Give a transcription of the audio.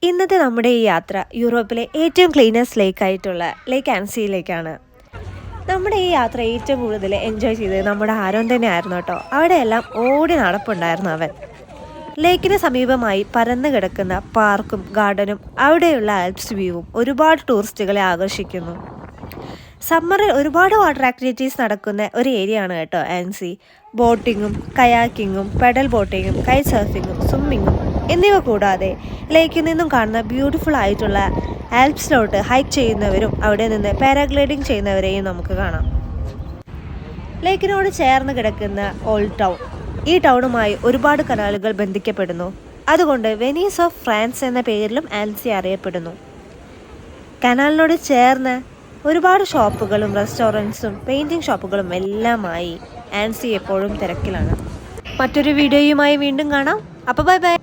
ഇന്നത്തെ നമ്മുടെ ഈ യാത്ര യൂറോപ്പിലെ ഏറ്റവും ക്ലീനസ്റ്റ് ലേക്കായിട്ടുള്ള ലേക്ക് ആൻസിയിലേക്കാണ്. നമ്മുടെ ഈ യാത്ര ഏറ്റവും കൂടുതൽ എൻജോയ് ചെയ്തത് നമ്മുടെ ആരോൻ തന്നെയായിരുന്നു കേട്ടോ. അവിടെയെല്ലാം ഓടി നടപ്പുണ്ടായിരുന്നു അവൻ. ലേക്കിന് സമീപമായി പരന്നു കിടക്കുന്ന പാർക്കും ഗാർഡനും അവിടെയുള്ള ആൽപ്സ് വ്യൂവും ഒരുപാട് ടൂറിസ്റ്റുകളെ ആകർഷിക്കുന്നു. സമ്മറിൽ ഒരുപാട് വാട്ടർ ആക്ടിവിറ്റീസ് നടക്കുന്ന ഒരു ഏരിയ ആണ് കേട്ടോ ആൻസി. ബോട്ടിങ്ങും കയാക്കിങ്ങും പെഡൽ ബോട്ടിങ്ങും കൈറ്റ് സർഫിങ്ങും സ്വിമ്മിങ്ങും എന്നിവ കൂടാതെ ലേക്കിൽ നിന്നും കാണുന്ന ബ്യൂട്ടിഫുൾ ആയിട്ടുള്ള ആൽപ്സിലോട്ട് ഹൈക്ക് ചെയ്യുന്നവരും അവിടെ നിന്ന് പാരാഗ്ലൈഡിംഗ് ചെയ്യുന്നവരെയും നമുക്ക് കാണാം. ലേക്കിനോട് ചേർന്ന് കിടക്കുന്ന ഓൾഡ് ടൗൺ, ഈ ടൗണുമായി ഒരുപാട് കനാലുകൾ ബന്ധിക്കപ്പെടുന്നു. അതുകൊണ്ട് വെനീസ് ഓഫ് ഫ്രാൻസ് എന്ന പേരിലും ആൻസി അറിയപ്പെടുന്നു. കനാലിനോട് ചേർന്ന് ഒരുപാട് ഷോപ്പുകളും റെസ്റ്റോറൻറ്റ്സും പെയിൻറ്റിങ് ഷോപ്പുകളും എല്ലാമായി ആൻസി എപ്പോഴും തിരക്കിലാണ്. മറ്റൊരു വീഡിയോയുമായി വീണ്ടും കാണാം. അപ്പോൾ ബൈ ബൈ.